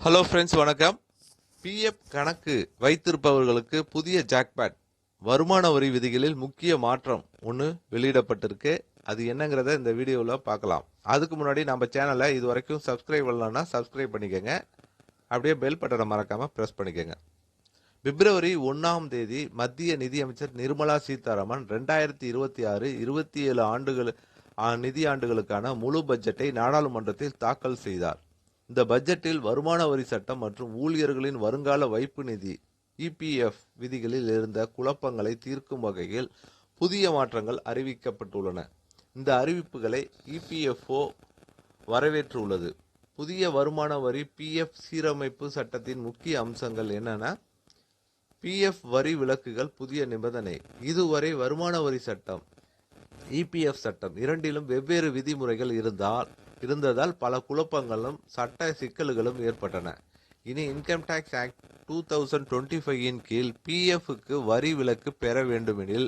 Hello friends, வணக்கம். PF கணக்கு வைத்திருப்பவர்களுக்கு புதிய ஜாக்பாட் வருமான வரி விதிகளில் முக்கிய மாற்றம் ஒன்று வெளியிடப்பட்டிருக்கு. அது என்னங்கிறத இந்த வீடியோவில் பார்க்கலாம். அதுக்கு முன்னாடி நம்ம சேனலை இது வரைக்கும் சப்ஸ்கிரைப் பண்ணலன்னா சப்ஸ்கிரைப் பண்ணிக்கோங்க. அப்படியே பெல் பட்டனை மறக்காமல் ப்ரெஸ் பண்ணிக்கோங்க. பிப்ரவரி 1ஆம் தேதி மத்திய நிதியமைச்சர் நிர்மலா சீதாராமன் 2026-27 நிதியாண்டுகளுக்கான முழு பட்ஜெட்டை நாடாளுமன்றத்தில் தாக்கல் செய்தார். இந்த பட்ஜெட்டில் வருமான வரி சட்டம் மற்றும் ஊழியர்களின் வருங்கால வைப்பு நிதி இபிஎஃப் விதிகளில் இருந்த குழப்பங்களை தீர்க்கும் வகையில் புதிய மாற்றங்கள் அறிவிக்கப்பட்டுள்ளன. இந்த அறிவிப்புகளை இபிஎஃப்ஓ வரவேற்றுள்ளது. புதிய வருமான வரி பிஎஃப் சீரமைப்பு சட்டத்தின் முக்கிய அம்சங்கள் என்னென்ன? பிஎஃப் வரி விலக்குகள் புதிய நிபந்தனை. இதுவரை வருமான வரி சட்டம் இபிஎஃப் சட்டம் இரண்டிலும் வெவ்வேறு விதிமுறைகள் இருந்ததால் பல குழப்பங்களும் சட்ட சிக்கல்களும் ஏற்பட்டன. இனி இன்கம் டேக்ஸ் ஆக்ட் 2025 கீழ் பிஎஃப்க்கு வரி விலக்கு பெற வேண்டுமெனில்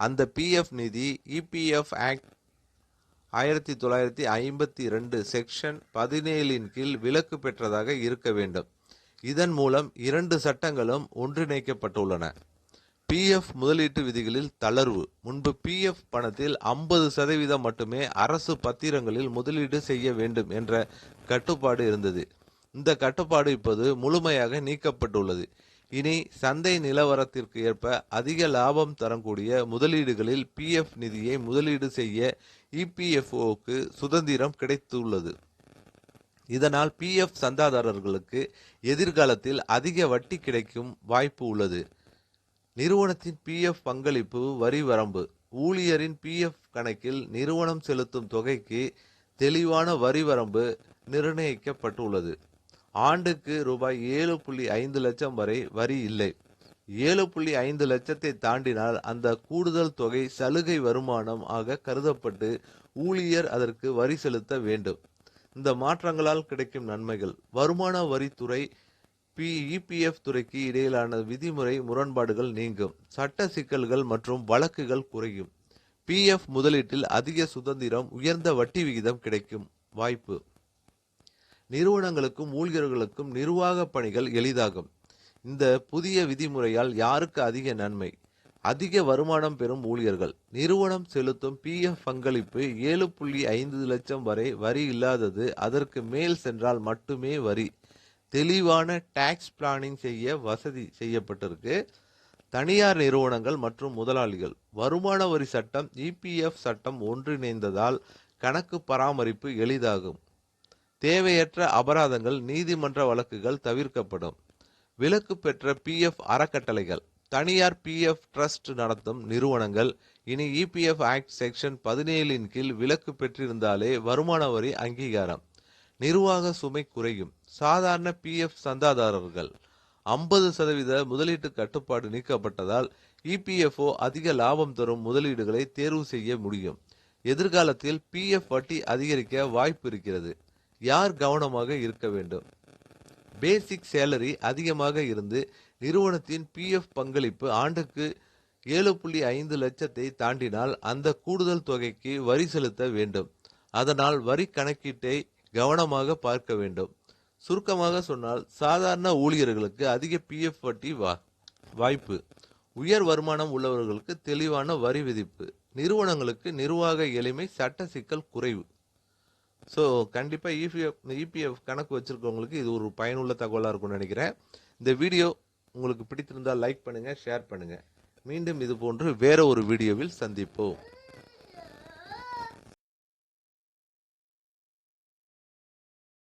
அந்த பிஎஃப் நிதி இபிஎஃப் ஆக்ட் 1952 செக்ஷன் 17 கீழ் விலக்கு பெற்றதாக இருக்க வேண்டும். இதன் மூலம் இரண்டு சட்டங்களும் ஒன்றிணைக்கப்பட்டுள்ளன. பிஎஃப் முதலீட்டு விதிகளில் தளர்வு. முன்பு பிஎஃப் பணத்தில் 50% மட்டுமே அரசு பத்திரங்களில் முதலீடு செய்ய வேண்டும் என்ற கட்டுப்பாடு இருந்தது. இந்த கட்டுப்பாடு இப்போது முழுமையாக நீக்கப்பட்டுள்ளது. இனி சந்தை நிலவரத்திற்கு ஏற்ப அதிக லாபம் தரக்கூடிய முதலீடுகளில் பிஎஃப் நிதியை முதலீடு செய்ய இபிஎஃப்ஓக்கு சுதந்திரம் கிடைத்துள்ளது. இதனால் பிஎஃப் சந்தாதாரர்களுக்கு எதிர்காலத்தில் அதிக வட்டி கிடைக்கும் வாய்ப்பு உள்ளது. நிறுவனத்தின் பிஎஃப் பங்களிப்பு வரி வரம்பு. ஊழியரின் பிஎஃப் கணக்கில் நிறுவனம் செலுத்தும் தொகைக்கு தெளிவான வரி வரம்பு நிர்ணயிக்கப்பட்டுள்ளது. ஆண்டுக்கு ரூபாய் 7.5 லட்சம் வரை வரி இல்லை. 7.5 லட்சத்தை தாண்டினால் அந்த கூடுதல் தொகை சலுகை வருமானம் ஆக கருதப்பட்டு ஊழியர் அதற்கு வரி செலுத்த வேண்டும். இந்த மாற்றங்களால் கிடைக்கும் நன்மைகள். வருமான வரித்துறை இபிஎஃப் துறைக்கு இடையிலான விதிமுறை முரண்பாடுகள் நீங்கும். சட்ட சிக்கல்கள் மற்றும் வழக்குகள் குறையும். பிஎஃப் முதலீட்டில் அதிக சுதந்திரம், உயர்ந்த வட்டி விகிதம் கிடைக்கும் வாய்ப்பு. நிறுவனங்களுக்கும் ஊழியர்களுக்கும் நிர்வாக பணிகள் எளிதாகும். இந்த புதிய விதிமுறையால் யாருக்கு அதிக நன்மை? அதிக வருமானம் பெறும் ஊழியர்கள். நிறுவனம் செலுத்தும் பிஎஃப் பங்களிப்பு 7.5 லட்சம் வரை வரி இல்லாதது. அதற்கு மேல் சென்றால் மட்டுமே வரி. தெளிவான டாக்ஸ் பிளானிங் செய்ய வசதி செய்யப்பட்டிருக்கு. தனியார் நிறுவனங்கள் மற்றும் முதலாளிகள். வருமான வரி சட்டம் இபிஎஃப் சட்டம் ஒன்றிணைந்ததால் கணக்கு பராமரிப்பு எளிதாகும். தேவையற்ற அபராதங்கள், நீதிமன்ற வழக்குகள் தவிர்க்கப்படும். விலக்கு பெற்ற பிஎஃப் அறக்கட்டளைகள். தனியார் பிஎஃப் ட்ரஸ்ட் நடத்தும் நிறுவனங்கள் இனி இபிஎஃப் ஆக்ட் செக்ஷன் 17 கீழ் விலக்கு பெற்றிருந்தாலே வருமான வரி அங்கீகாரம். நிர்வாக சுமை குறையும். சாதாரண பிஎஃப் சந்தாதாரர்கள். 50% முதலீட்டு கட்டுப்பாடு நீக்கப்பட்டதால் இபிஎஃப்ஓ அதிக லாபம் தரும் முதலீடுகளை தேர்வு செய்ய முடியும். எதிர்காலத்தில் பிஎஃப் வட்டி அதிகரிக்க வாய்ப்பு இருக்கிறது. யார் கவனமாக இருக்க வேண்டும்? பேசிக் சேலரி அதிகமாக இருந்து நிறுவனத்தின் பிஎஃப் பங்களிப்பு ஆண்டுக்கு 7.5 லட்சத்தை தாண்டினால் அந்த கூடுதல் தொகைக்கு வரி செலுத்த வேண்டும். அதனால் வரி கணக்கீட்டை கவனமாக பார்க்க வேண்டும். சுருக்கமாக சொன்னால், சாதாரண ஊழியர்களுக்கு அதிக பிஎஃப் வட்டி வாய்ப்பு. உயர் வருமானம் உள்ளவர்களுக்கு தெளிவான வரி விதிப்பு. நிறுவனங்களுக்கு நிர்வாக எளிமை, சட்ட சிக்கல் குறைவு. ஸோ கண்டிப்பாக இபிஎஃப் கணக்கு வச்சுருக்கவங்களுக்கு இது ஒரு பயனுள்ள தகவலாக இருக்கும்னு நினைக்கிறேன். இந்த வீடியோ உங்களுக்கு பிடித்திருந்தால் லைக் பண்ணுங்கள், ஷேர் பண்ணுங்கள். மீண்டும் இது போன்று வேற ஒரு வீடியோவில் சந்திப்போம்.